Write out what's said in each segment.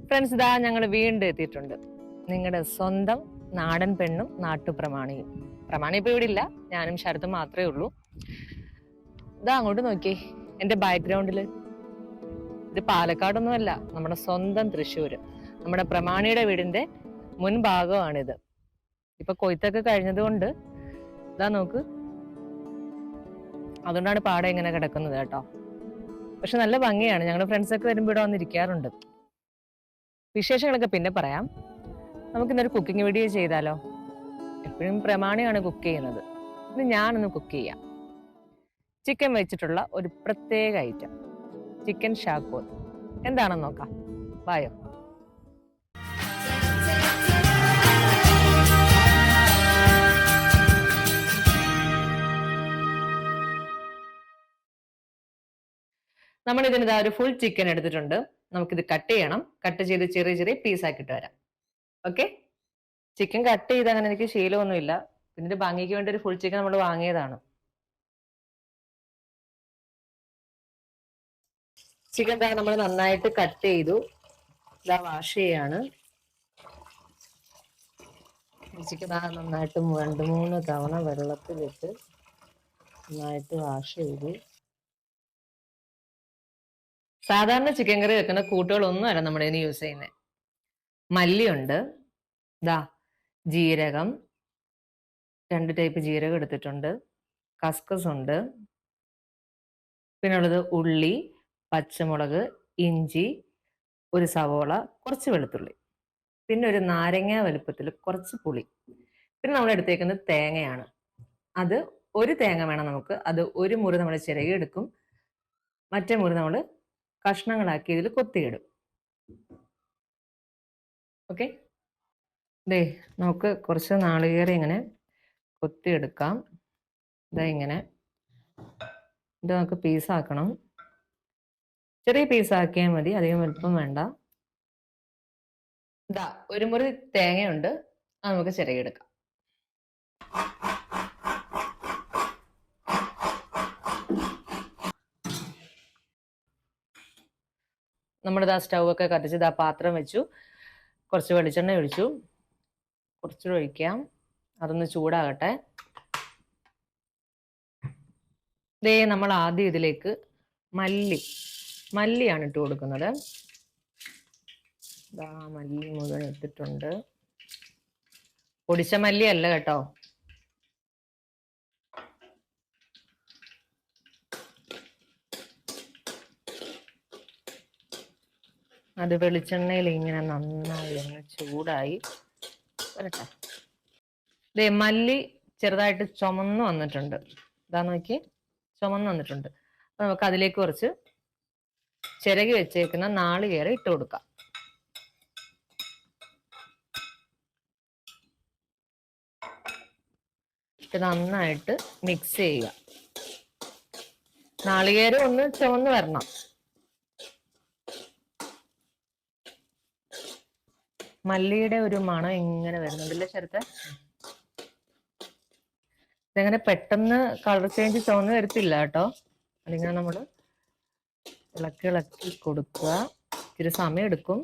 Friends, ഇതാ ഞങ്ങൾ വീണ്ടും എത്തിയിട്ടുണ്ട്. നിങ്ങളുടെ സ്വന്തം നാടൻ പെണ്ണും നാട്ടുപ്രമാണിയും. പ്രമാണി ഇപ്പൊ ഇവിടെ ഇല്ല, ഞാനും ശരത്തും മാത്രമേ ഉള്ളൂ. ഇതാ അങ്ങോട്ട് നോക്കിയേ, എന്റെ ബാക്ക്ഗ്രൗണ്ടില്. ഇത് പാലക്കാടൊന്നുമല്ല, നമ്മുടെ സ്വന്തം തൃശ്ശൂര്. നമ്മുടെ പ്രമാണിയുടെ വീടിന്റെ മുൻഭാഗമാണിത്. ഇപ്പൊ കൊയ്ത്തൊക്കെ കഴിഞ്ഞതുകൊണ്ട് ഇതാ നോക്ക്, അതുകൊണ്ടാണ് പാടം ഇങ്ങനെ കിടക്കുന്നത് കേട്ടോ. പക്ഷെ നല്ല ഭംഗിയാണ്. ഞങ്ങളുടെ ഫ്രണ്ട്സൊക്കെ വരുമ്പോൾ ഇവിടെ വന്നിരിക്കാറുണ്ട്. വിശേഷങ്ങളൊക്കെ പിന്നെ പറയാം. നമുക്ക് ഇന്നൊരു കുക്കിംഗ് വീഡിയോ ചെയ്താലോ? എപ്പോഴും പ്രമാണിയാണ് കുക്ക് ചെയ്യുന്നത്, ഇന്ന് ഞാനൊന്ന് കുക്ക് ചെയ്യാം. ചിക്കൻ വെച്ചിട്ടുള്ള ഒരു പ്രത്യേക ഐറ്റം, ചിക്കൻ ഷാക്കോത്ത്. എന്താണെന്ന് നോക്കാം, വായോ. നമ്മൾ ഇതിന് ഒരു ഫുൾ ചിക്കൻ എടുത്തിട്ടുണ്ട്. നമുക്കിത് കട്ട് ചെയ്യണം. കട്ട് ചെയ്ത് ചെറിയ ചെറിയ പീസാക്കിയിട്ട് വരാം. ഓക്കെ, ചിക്കൻ കട്ട് ചെയ്ത് അങ്ങനെ എനിക്ക് ശീലമൊന്നുമില്ല. ഇതിന്റെ ഭംഗിക്ക് വേണ്ടി ഒരു ഫുൾ ചിക്കൻ നമ്മൾ വാങ്ങിയതാണ്. ചിക്കൻ നമ്മൾ നന്നായിട്ട് കട്ട് ചെയ്തു. ഇതാ വാഷ് ചെയ്യാണ്. ചിക്കൻ നന്നായിട്ട് 2-3 തവണ വെള്ളത്തിലിട്ട് നന്നായിട്ട് വാഷ് ചെയ്തു. സാധാരണ ചിക്കൻ കറി വെക്കുന്ന കൂട്ടുകളൊന്നും അല്ല നമ്മുടെ ഇനി യൂസ് ചെയ്യുന്നത്. മല്ലിയുണ്ട്, ദാ ജീരകം, 2 ടൈപ്പ് ജീരകം എടുത്തിട്ടുണ്ട്, കസ്കസ് ഉണ്ട്, പിന്നെ ഉള്ളത് ഉള്ളി, പച്ചമുളക്, ഇഞ്ചി, ഒരു സവോള, കുറച്ച് വെളുത്തുള്ളി, പിന്നെ ഒരു നാരങ്ങ വലുപ്പത്തിൽ കുറച്ച് പുളി, പിന്നെ നമ്മൾ എടുത്തേക്കുന്നത് തേങ്ങയാണ്. അത് ഒരു തേങ്ങ വേണം നമുക്ക്. അത് ഒരു മുറി നമ്മൾ ചിരകിയെടുക്കും, മറ്റേ മുറി നമ്മൾ കഷ്ണങ്ങളാക്കി ഇതിൽ കൊത്തിയിടും. ഓക്കെ, ദേ നമുക്ക് കുറച്ച് നാളികേരം ഇങ്ങനെ കൊത്തിയെടുക്കാം. ഇതാ ഇങ്ങനെ ഇത് നമുക്ക് പീസാക്കണം. ചെറിയ പീസാക്കിയാൽ മതി, അധികം വലുപ്പം വേണ്ട. ഇതാ ഒരു മുറി തേങ്ങയുണ്ട്, അത് നമുക്ക് ചിരകിയെടുക്കാം. നമ്മളിതാ സ്റ്റൗ ഒക്കെ കത്തിച്ച് ഇതാ പാത്രം വെച്ചു, കുറച്ച് വെളിച്ചെണ്ണ ഒഴിച്ചു. കുറച്ചുകൂടെ ഒഴിക്കാം, അതൊന്ന് ചൂടാകട്ടെ. ദേ നമ്മൾ ആദ്യം ഇതിലേക്ക് മല്ലിയാണ് ഇട്ട് കൊടുക്കുന്നത്. ഇതാ മല്ലി മുഴുവൻ ഇട്ടിട്ടുണ്ട്. പൊടിച്ച മല്ലി അല്ല കേട്ടോ. അത് വെളിച്ചെണ്ണയിൽ ഇങ്ങനെ നന്നായി ഒന്ന് ചൂടായി വരട്ടെ. ദേ മല്ലി ചെറുതായിട്ട് ചുമന്ന് വന്നിട്ടുണ്ട്. ഇതാ നോക്കി, ചുമന്ന് വന്നിട്ടുണ്ട്. അപ്പൊ നമുക്ക് അതിലേക്ക് കുറച്ച് ചിരകി വെച്ചേക്കുന്ന നാളികേരം ഇട്ട് കൊടുക്കാം. ഇത് നന്നായിട്ട് മിക്സ് ചെയ്യുക. നാളികേരം ഒന്ന് ചുവന്ന് വരണം. മല്ലിയുടെ ഒരു മണം ഇങ്ങനെ വരുന്നുണ്ടല്ലേ ശരത്തെ? ഇതങ്ങനെ പെട്ടെന്ന് കളർ ചേഞ്ച് ചുവന്ന് വരത്തില്ല കേട്ടോ. അതിങ്ങനെ നമ്മൾ ഇളക്കി ഇളക്കി കൊടുക്കുക. ഇത്തിരി സമയം എടുക്കും.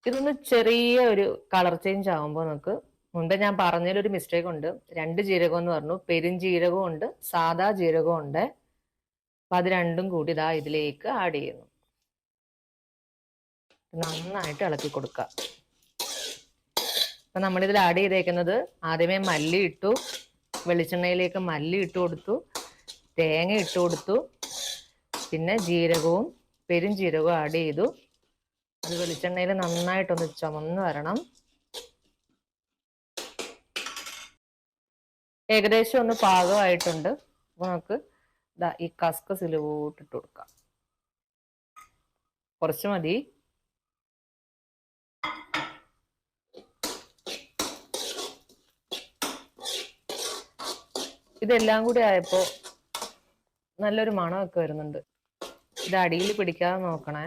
ഇതൊന്ന് ചെറിയ ഒരു കളർ ചേഞ്ച് ആകുമ്പോൾ നമുക്ക്, മുമ്പേ ഞാൻ പറഞ്ഞതിലൊരു മിസ്റ്റേക്ക് ഉണ്ട്. 2 ജീരകം എന്ന് പറഞ്ഞു, പെരുംജീരകവും ഉണ്ട്, സാദാ ജീരകവും ഉണ്ട്. അപ്പൊ അത് രണ്ടും കൂടി ഇതാ ഇതിലേക്ക് ആഡ് ചെയ്യുന്നു. നന്നായിട്ട് ഇളക്കി കൊടുക്കുക. അപ്പൊ നമ്മളിതിൽ ആഡ് ചെയ്തേക്കുന്നത്, ആദ്യമേ മല്ലി ഇട്ടു, വെളിച്ചെണ്ണയിലേക്ക് മല്ലി ഇട്ട് കൊടുത്തു, തേങ്ങ ഇട്ട് കൊടുത്തു, പിന്നെ ജീരകവും പെരുംജീരകവും ആഡ് ചെയ്തു. അത് വെളിച്ചെണ്ണയിൽ നന്നായിട്ടൊന്ന് ചുമന്ന് വരണം. ഏകദേശം ഒന്ന് പാകമായിട്ടുണ്ട്. അപ്പൊ നമുക്ക് ഈ കസ്കസ് ഇതിലോട്ട് ഇട്ട് കൊടുക്കാം. കുറച്ച് മതി. ഇതെല്ലാം കൂടി ആയപ്പോ നല്ലൊരു മണമൊക്കെ വരുന്നുണ്ട്. ഇത് അടിയിൽ പിടിക്കാതെ നോക്കണേ.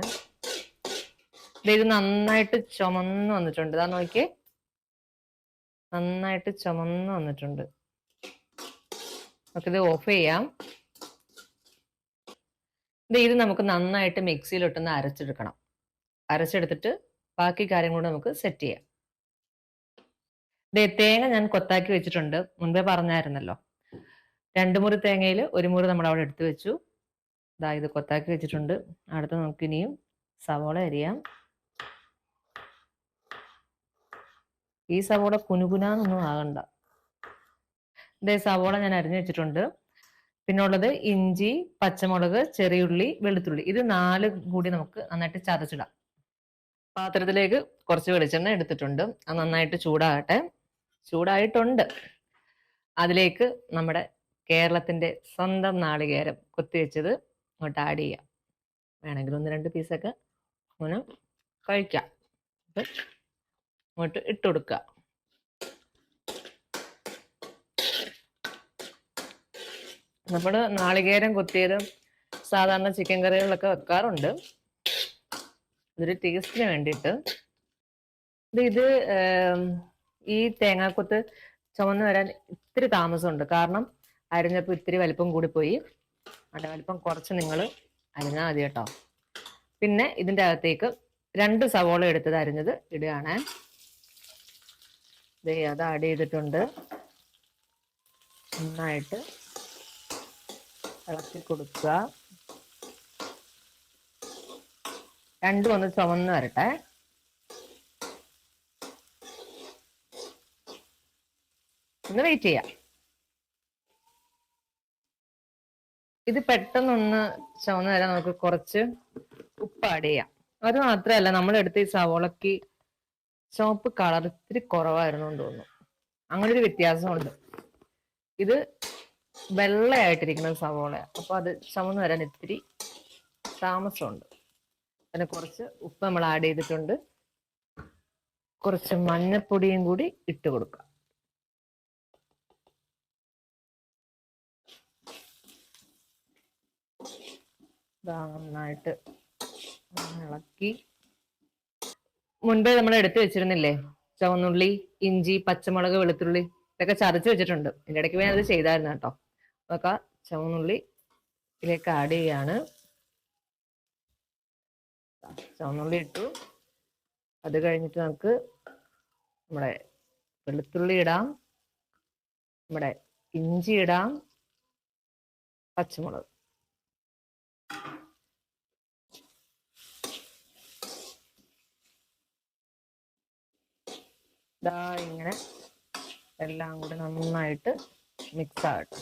ഇത് നന്നായിട്ട് ചുമന്ന് വന്നിട്ടുണ്ട്. ഇതാ നോക്കിയേ, നന്നായിട്ട് ചുമന്ന് വന്നിട്ടുണ്ട്. നമുക്കിത് ഓഫ് ചെയ്യാം. ഇത് നമുക്ക് നന്നായിട്ട് മിക്സിയിലിട്ടൊന്ന് അരച്ചെടുക്കണം. അരച്ചെടുത്തിട്ട് ബാക്കി കാര്യം കൂടെ നമുക്ക് സെറ്റ് ചെയ്യാം. തേങ്ങ ഞാൻ കൊത്താക്കി വെച്ചിട്ടുണ്ട്, മുൻപേ പറഞ്ഞായിരുന്നല്ലോ. 2 മുറി തേങ്ങയിൽ 1 മുറി നമ്മൾ അവിടെ എടുത്തു വെച്ചു. ഇത് കൊത്താക്കി വെച്ചിട്ടുണ്ട്. അടുത്ത് നമുക്ക് ഇനിയും സവോള അരിയാം. ഈ സവോള കുനുകുനാന്നൊന്നും ആകണ്ട. സവോള ഞാൻ അരിഞ്ഞു വെച്ചിട്ടുണ്ട്. പിന്നുള്ളത് ഇഞ്ചി, പച്ചമുളക്, ചെറിയുള്ളി, വെളുത്തുള്ളി. ഇത് 4 കൂടി നമുക്ക് നന്നായിട്ട് ചതച്ചിടാം. പാത്രത്തിലേക്ക് കുറച്ച് വെളിച്ചെണ്ണ എടുത്തിട്ടുണ്ട്. അത് നന്നായിട്ട് ചൂടാകട്ടെ. ചൂടായിട്ടുണ്ട്. അതിലേക്ക് നമ്മുടെ കേരളത്തിന്റെ സ്വന്തം നാളികേരം കൊത്തിവെച്ചത് അങ്ങോട്ട് ആഡ് ചെയ്യാം. വേണമെങ്കിൽ 1-2 പീസൊക്കെ അങ്ങനെ കഴിക്കാം. അങ്ങോട്ട് ഇട്ട് കൊടുക്കുക. നമ്മൾ നാളികേരം കൊത്തിയത് സാധാരണ ചിക്കൻ കറികളിലൊക്കെ വെക്കാറുണ്ട്, ഇതൊരു ടേസ്റ്റിന് വേണ്ടിയിട്ട്. ഇത് ഈ തേങ്ങാക്കൊത്ത് ചുമന്ന് വരാൻ ഇത്തിരി താമസമുണ്ട്. കാരണം അരിഞ്ഞപ്പോൾ ഇത്തിരി വലിപ്പം കൂടിപ്പോയി. അതിൻ്റെ വലിപ്പം കുറച്ച് നിങ്ങൾ അരിഞ്ഞാൽ മതി കേട്ടോ. പിന്നെ ഇതിൻ്റെ അകത്തേക്ക് 2 സവോള എടുത്തത് അരിഞ്ഞത് ഇടുകയാണ്. അത് ആഡ് ചെയ്തിട്ടുണ്ട്. നന്നായിട്ട് ഇളക്കി കൊടുക്കുക. 2 ഒന്ന് ചുവന്ന് വരട്ടെ. ഒന്ന് വെയിറ്റ് ചെയ്യാം. ഇത് പെട്ടെന്നൊന്ന് ചുവന്ന് വരാൻ നമുക്ക് കുറച്ച് ഉപ്പ് ആഡ് ചെയ്യാം. അത് മാത്രമല്ല, നമ്മളെടുത്ത ഈ സവോളക്ക് ചുവപ്പ് കളർ ഇത്തിരി കുറവായിരുന്നു എന്ന് തോന്നുന്നു. അങ്ങനെ ഒരു വ്യത്യാസമുണ്ട്. ഇത് വെള്ളയായിട്ടിരിക്കുന്ന സവോള, അപ്പൊ അത് ചുവന്ന് വരാൻ ഇത്തിരി താമസമുണ്ട്. അതിന് കുറച്ച് ഉപ്പ് നമ്മൾ ആഡ് ചെയ്തിട്ടുണ്ട്. കുറച്ച് മഞ്ഞപ്പൊടിയും കൂടി ഇട്ട് കൊടുക്കാം. നന്നായിട്ട് ഇളക്കി. മുൻപേ നമ്മൾ എടുത്തു വെച്ചിരുന്നില്ലേ ചുവന്നുള്ളി, ഇഞ്ചി, പച്ചമുളക്, വെളുത്തുള്ളി, ഇതൊക്കെ ചതച്ച് വെച്ചിട്ടുണ്ട്. ഇതിൻ്റെ ഇടയ്ക്ക് ഞാൻ അത് ചെയ്തായിരുന്നു കേട്ടോ. അതൊക്കെ ചുവന്നുള്ളി ഇതിലേക്ക് ആഡ് ചെയ്യാണ്. ചുവന്നുള്ളി ഇട്ടു. അത് കഴിഞ്ഞിട്ട് നമുക്ക് നമ്മുടെ വെളുത്തുള്ളി ഇടാം, നമ്മുടെ ഇഞ്ചി ഇടാം, പച്ചമുളക്. ഇങ്ങനെ എല്ലാം കൂടി നന്നായിട്ട് മിക്സ് ആകട്ടെ.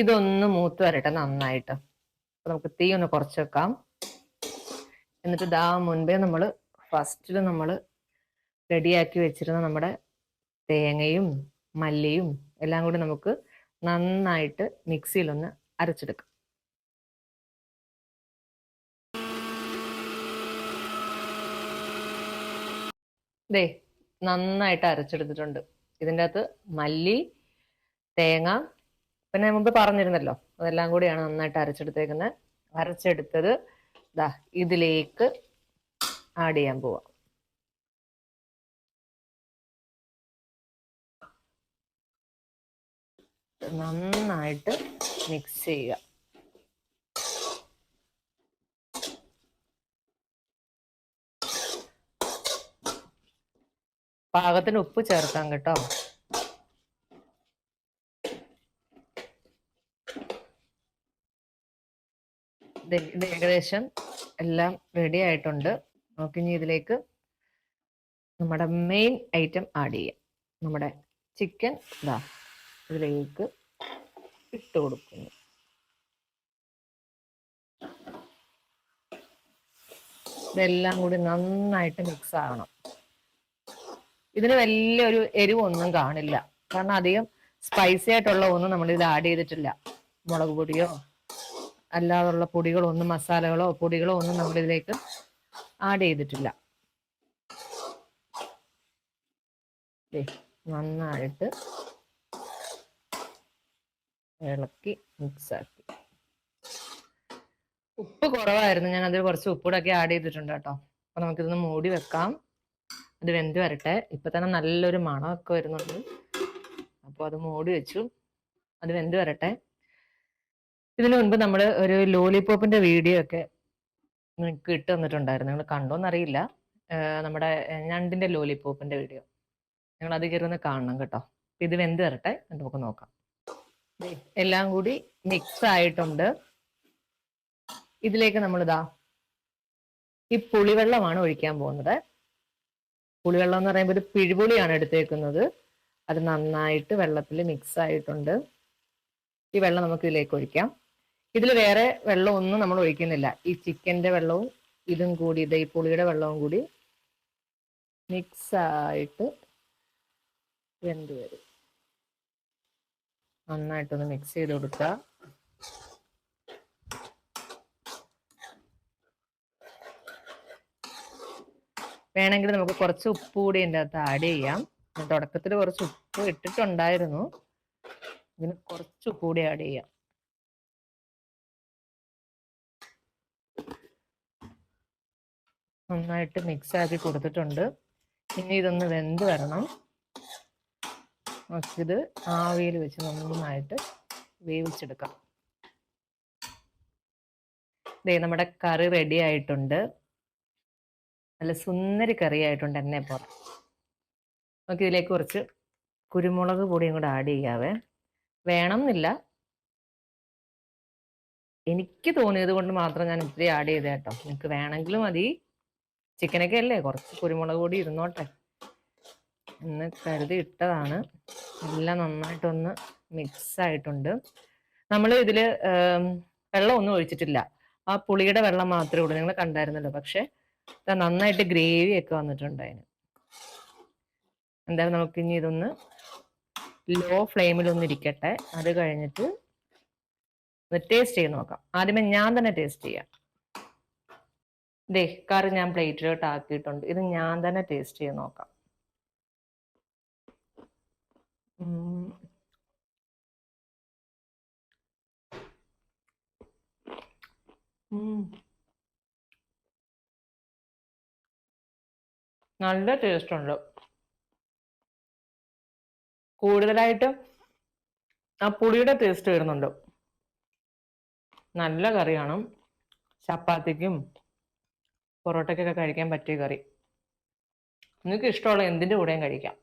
ഇതൊന്ന് മൂത്ത് വരട്ടെ നന്നായിട്ട്. അപ്പൊ നമുക്ക് തീ ഒന്ന് കുറച്ച് വെക്കാം. എന്നിട്ട് മുൻപേ നമ്മൾ ഫസ്റ്റിൽ നമ്മൾ റെഡിയാക്കി വെച്ചിരുന്ന നമ്മുടെ തേങ്ങയും മല്ലിയും എല്ലാം കൂടി നമുക്ക് നന്നായിട്ട് മിക്സിയിലൊന്ന് അരച്ചെടുക്കാം. നന്നായിട്ട് അരച്ചെടുത്തിട്ടുണ്ട്. ഇതിൻ്റെ അകത്ത് മല്ലി, തേങ്ങ, പിന്നെ മുമ്പ് പറഞ്ഞിരുന്നല്ലോ, അതെല്ലാം കൂടിയാണ് നന്നായിട്ട് അരച്ചെടുത്തേക്കുന്നത്. അരച്ചെടുത്തത് ഇതിലേക്ക് ആഡ് ചെയ്യാൻ പോവാം. നന്നായിട്ട് മിക്സ് ചെയ്യുക. പാകത്തിന് ഉപ്പ് ചേർക്കാം കേട്ടോ. ഇത് ഏകദേശം എല്ലാം റെഡി ആയിട്ടുണ്ട്. നമുക്കിനി ഇതിലേക്ക് നമ്മുടെ മെയിൻ ഐറ്റം ആഡ് ചെയ്യാം. നമ്മുടെ ചിക്കൻ ഇതിലേക്ക് ഇട്ട് കൊടുക്കുന്നു. ഇതെല്ലാം കൂടി നന്നായിട്ട് മിക്സ് ആകണം. ഇതിന് വലിയൊരു എരിവൊന്നും കാണില്ല, കാരണം അധികം സ്പൈസി ആയിട്ടുള്ള ഒന്നും നമ്മൾ ഇതിൽ ആഡ് ചെയ്തിട്ടില്ല. മുളക് പൊടിയോ അല്ലാതുള്ള പൊടികളോ ഒന്നും, മസാലകളോ പൊടികളോ ഒന്നും നമ്മൾ ഇതിലേക്ക് ആഡ് ചെയ്തിട്ടില്ല. നന്നായിട്ട് ഇളക്കി മിക്സ് ആക്കി. ഉപ്പ് കുറവായിരുന്നു, ഞാൻ അതിൽ കുറച്ച് ഉപ്പൂടൊക്കെ ആഡ് ചെയ്തിട്ടുണ്ട് കേട്ടോ. അപ്പൊ നമുക്കിതൊന്ന് മൂടി വെക്കാം. അത് വെന്ത് വരട്ടെ. ഇപ്പൊ തന്നെ നല്ലൊരു മണമൊക്കെ വരുന്നുണ്ട്. അപ്പോൾ അത് മൂടി വെച്ചു. അത് വെന്ത് വരട്ടെ. ഇതിനു മുൻപ് നമ്മൾ ഒരു ലോലിപോപ്പിന്റെ വീഡിയോ ഒക്കെ നിങ്ങൾക്ക് ഇട്ട് തന്നിട്ടുണ്ടായിരുന്നു. നിങ്ങൾ കണ്ടോന്നറിയില്ല. നമ്മുടെ ഞണ്ടിന്റെ ലോലിപോപ്പിന്റെ വീഡിയോ നിങ്ങൾ അത് കയറി ഒന്ന് കാണണം കേട്ടോ. ഇത് വെന്ത് തരട്ടെ, നമുക്ക് നോക്കാം. എല്ലാം കൂടി മിക്സ് ആയിട്ടുണ്ട്. ഇതിലേക്ക് നമ്മൾ ഈ പുളിവെള്ളമാണ് ഒഴിക്കാൻ പോകുന്നത്. പുളിവെള്ളം എന്ന് പറയുമ്പോൾ ഒരു പിഴുപുളിയാണ് എടുത്തേക്കുന്നത്. അത് നന്നായിട്ട് വെള്ളത്തിൽ മിക്സ് ആയിട്ടുണ്ട്. ഈ വെള്ളം നമുക്ക് ഇതിലേക്ക് ഒഴിക്കാം. ഇതിൽ വേറെ വെള്ളം ഒന്നും നമ്മൾ ഒഴിക്കുന്നില്ല. ഈ ചിക്കൻ്റെ വെള്ളവും ഇതും കൂടി ഈ പുളിയുടെ വെള്ളവും കൂടി മിക്സ് ആയിട്ട് വെന്ത് വരും. നന്നായിട്ടൊന്ന് മിക്സ് ചെയ്ത് കൊടുക്കുക. വേണമെങ്കിൽ നമുക്ക് കുറച്ച് ഉപ്പ് കൂടി ഇതിൻ്റെ അകത്ത് ആഡ് ചെയ്യാം. തുടക്കത്തിൽ കുറച്ച് ഉപ്പ് ഇട്ടിട്ടുണ്ടായിരുന്നു. ഇതിന് കുറച്ച് ഉപ്പ് കൂടി ആഡ് ചെയ്യാം. നന്നായിട്ട് മിക്സ് ആക്കി കൊടുത്തിട്ടുണ്ട്. ഇനി ഇതൊന്ന് വെന്ത് വരണം. നമുക്കിത് ആവിയിൽ വെച്ച് നന്നായിട്ട് വേവിച്ചെടുക്കാം. നമ്മുടെ കറി റെഡി ആയിട്ടുണ്ട്. നല്ല സുന്ദരി കറി ആയിട്ടുണ്ട് എന്നെ പോലെ. നമുക്ക് ഇതിലേക്ക് കുറച്ച് കുരുമുളക് പൊടിയും കൂടെ ആഡ് ചെയ്യാവേ. വേണം എന്നില്ല, എനിക്ക് തോന്നിയത് കൊണ്ട് മാത്രം ഞാൻ ഇത്തിരി ആഡ് ചെയ്തേ കേട്ടോ. നിങ്ങൾക്ക് വേണമെങ്കിലും മതി. ചിക്കനൊക്കെ അല്ലേ, കുറച്ച് കുരുമുളക് പൊടി ഇരുന്നോട്ടെ എന്ന് കരുതി ഇട്ടതാണ്. എല്ലാം നന്നായിട്ടൊന്ന് മിക്സ് ആയിട്ടുണ്ട്. നമ്മൾ ഇതിൽ വെള്ളം ഒന്നും ഒഴിച്ചിട്ടില്ല. ആ പുളിയുടെ വെള്ളം മാത്രമേ ഉള്ളൂ. നിങ്ങൾ കണ്ടായിരുന്നല്ലോ. പക്ഷെ നന്നായിട്ട് ഗ്രേവി ഒക്കെ വന്നിട്ടുണ്ട് അതിന്. എന്തായാലും നമുക്ക് ഇനി ഇതൊന്ന് ലോ ഫ്ലെയിമിലൊന്നും ഇരിക്കട്ടെ. അത് കഴിഞ്ഞിട്ട് ടേസ്റ്റ് ചെയ്ത് നോക്കാം. ആദ്യമേ ഞാൻ തന്നെ ടേസ്റ്റ് ചെയ്യാം. കറി ഞാൻ പ്ലേറ്റിലോട്ട് ആക്കിയിട്ടുണ്ട്. ഇത് ഞാൻ തന്നെ ടേസ്റ്റ് ചെയ്ത് നോക്കാം. നല്ല ടേസ്റ്റ് ഉണ്ട്. കൂടുതലായിട്ട് ആ പുളിയുടെ ടേസ്റ്റ് വരുന്നുണ്ട്. നല്ല കറിയാണ്. ചപ്പാത്തിക്കും പൊറോട്ടയ്ക്കൊക്കെ കഴിക്കാൻ പറ്റിയ കറി. നിങ്ങൾക്ക് ഇഷ്ടമുള്ള എന്തിൻ്റെ കൂടെയും കഴിക്കാം.